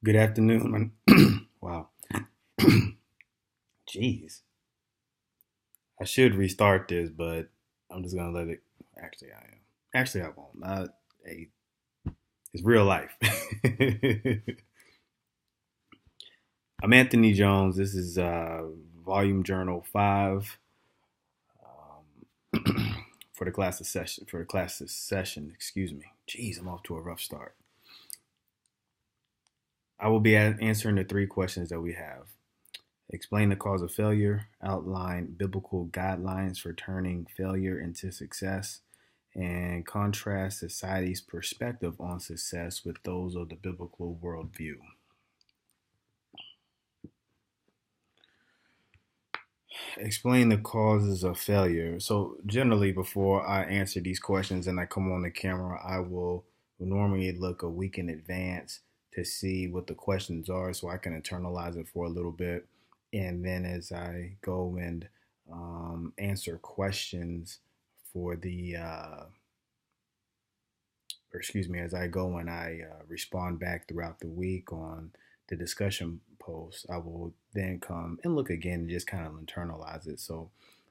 Good afternoon. Wow. Jeez. I should restart this, but I'm just gonna let it. Actually, I am. Actually, I won't. Hey, it's real life. I'm Anthony Jones. This is Volume Journal 5 for the class session. For the class session, excuse me. Jeez, I'm off to a rough start. I will be answering the three questions that we have. Explain the cause of failure, outline biblical guidelines for turning failure into success, and contrast society's perspective on success with those of the biblical worldview. Explain the causes of failure. So, generally, before I answer these questions and I come on the camera, I will normally look a week in advance to see what the questions are so I can internalize it for a little bit. And then as I go and answer questions for as I go and I respond back throughout the week on the discussion posts, I will then come and look again and just kind of internalize it. So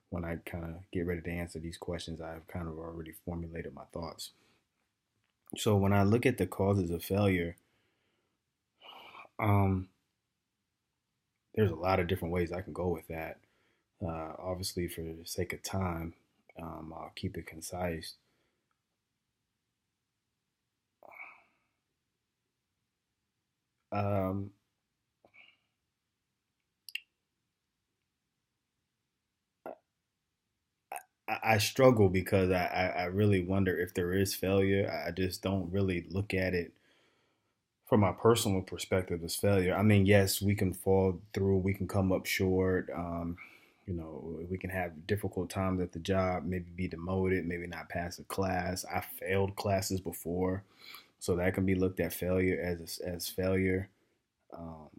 when I kind of get ready to answer these questions, I've kind of already formulated my thoughts. So when I look at the causes of failure, um, there's a lot of different ways I can go with that. Obviously, for the sake of time, I'll keep it concise. Um, I struggle because I really wonder if there is failure. I just don't really look at it from my personal perspective as failure. I mean, yes, we can fall through, we can come up short. We can have difficult times at the job, maybe be demoted, maybe not pass a class. I failed classes before, so that can be looked at failure as failure. Um,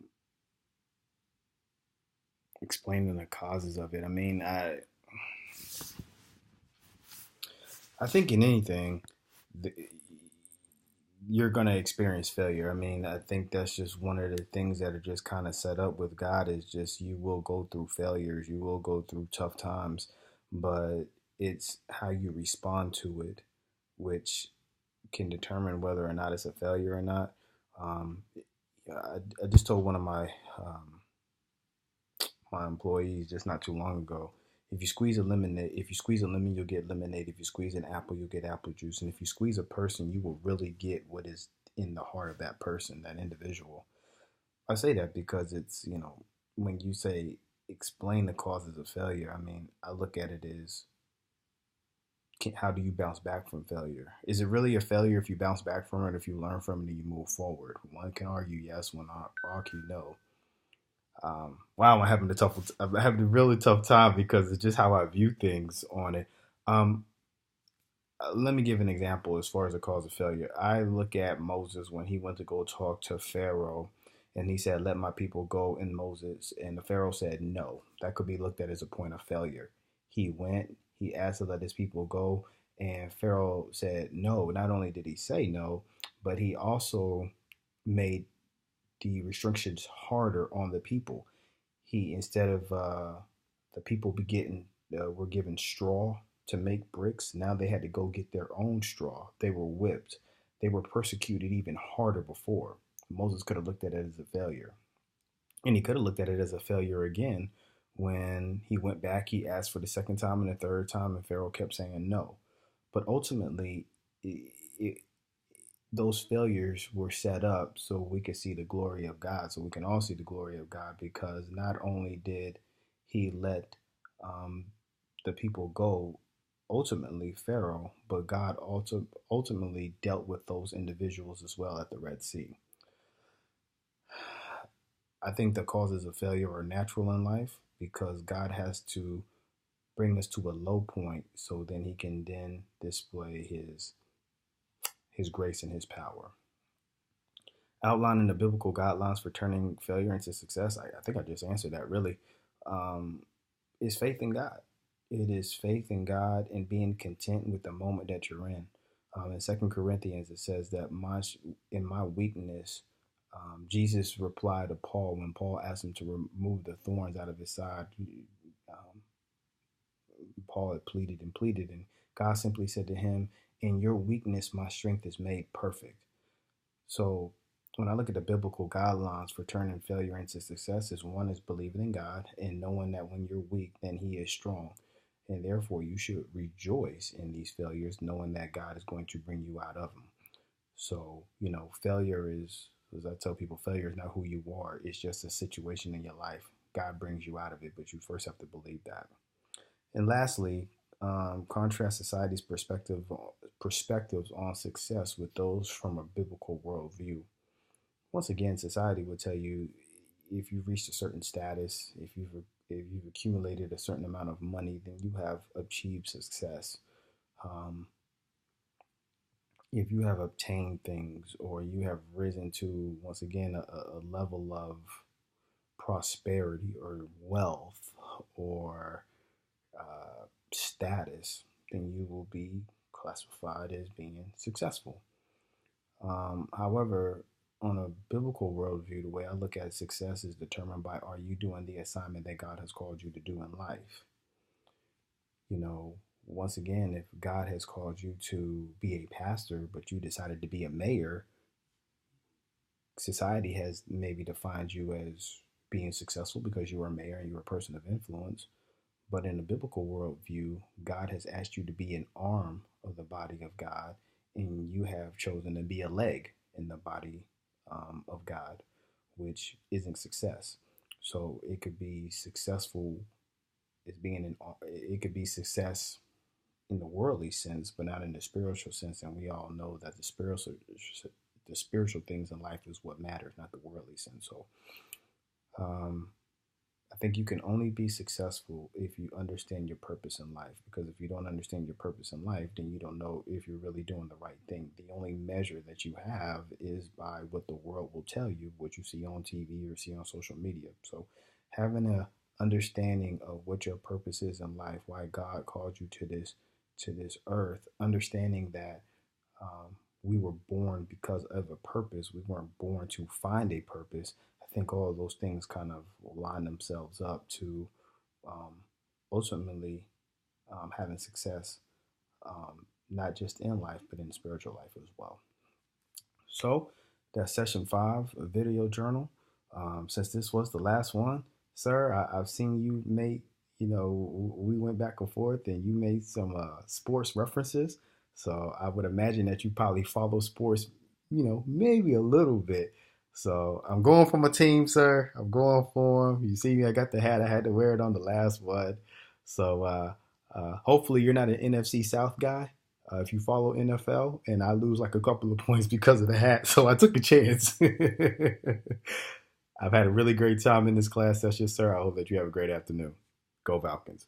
Explaining the causes of it. I mean, I think in anything, the, you're going to experience failure. I mean, I think that's just one of the things that are just kind of set up with God is just you will go through failures, you will go through tough times, but it's how you respond to it, which can determine whether or not it's a failure or not. Um, yeah, I just told one of um, my employees just not too long ago. If you squeeze a lemon, you'll get lemonade. If you squeeze an apple, you'll get apple juice. And if you squeeze a person, you will really get what is in the heart of that person, that individual. I say that because it's, when you say explain the causes of failure, I mean, I look at it as how do you bounce back from failure? Is it really a failure if you bounce back from it, if you learn from it and you move forward? One can argue yes, one argue no. Wow, I'm having a really tough time because it's just how I view things on it. Um, Let me give an example as far as the cause of failure. I look at Moses when he went to go talk to Pharaoh, and he said, "Let my people go." And Moses and the Pharaoh said, "No." That could be looked at as a point of failure. He went. He asked to let his people go, and Pharaoh said no. Not only did he say no, but he also made the restrictions harder on the people. He instead of the people be getting were given straw to make bricks. Now they had to go get their own straw. They were whipped. They were persecuted even harder before. Moses could have looked at it as a failure, and he could have looked at it as a failure again when he went back. He asked for the second time and the third time, and Pharaoh kept saying no. But ultimately, it, those failures were set up so we could see the glory of God, so we can all see the glory of God, because not only did he let um, the people go, ultimately Pharaoh, but God also ultimately dealt with those individuals as well at the Red Sea. I think the causes of failure are natural in life because God has to bring us to a low point so then he can then display his grace and his power. Outlining the biblical guidelines for turning failure into success, I think I just answered that really, um, is faith in God. It is faith in God and being content with the moment that you're in. In Second Corinthians, it says that in my weakness, Jesus replied to Paul when Paul asked him to remove the thorns out of his side. Paul had pleaded and pleaded, and God simply said to him, "In your weakness, my strength is made perfect." So when I look at the biblical guidelines for turning failure into success, is one is believing in God and knowing that when you're weak, then He is strong. And therefore, you should rejoice in these failures, knowing that God is going to bring you out of them. So, failure is, as I tell people, failure is not who you are. It's just a situation in your life. God brings you out of it, but you first have to believe that. And lastly, contrast society's perspectives on success with those from a biblical worldview. Once again, society will tell you if you've reached a certain status, if you've accumulated a certain amount of money, then you have achieved success. Um, if you have obtained things, or you have risen to, once again, a level of prosperity or wealth or status, then you will be classified as being successful. However, on a biblical worldview, the way I look at success is determined by, are you doing the assignment that God has called you to do in life? You know, Once again, if God has called you to be a pastor, but you decided to be a mayor, society has maybe defined you as being successful because you are a mayor and you're a person of influence. But in the biblical worldview, God has asked you to be an arm of the body of God, and you have chosen to be a leg in the body of God, which isn't success. So it could be successful as being it could be success in the worldly sense, but not in the spiritual sense. And we all know that the spiritual things in life is what matters, not the worldly sense. So um, I think you can only be successful if you understand your purpose in life. Because if you don't understand your purpose in life, then you don't know if you're really doing the right thing. The only measure that you have is by what the world will tell you, what you see on TV or see on social media. So having a understanding of what your purpose is in life, why God called you to this earth, understanding that we were born because of a purpose. We weren't born to find a purpose. I think all of those things kind of line themselves up to um, ultimately having success, not just in life, but in spiritual life as well. So that's session 5, a video journal. Since this was the last one, sir, I've seen you make, we went back and forth and you made some sports references. So I would imagine that you probably follow sports, maybe a little bit. So I'm going for my team, sir. I'm going for them. You see me, I got the hat. I had to wear it on the last one. So hopefully you're not an NFC South guy. If you follow NFL, and I lose like a couple of points because of the hat, so I took a chance. I've had a really great time in this class session, sir. I hope that you have a great afternoon. Go Falcons.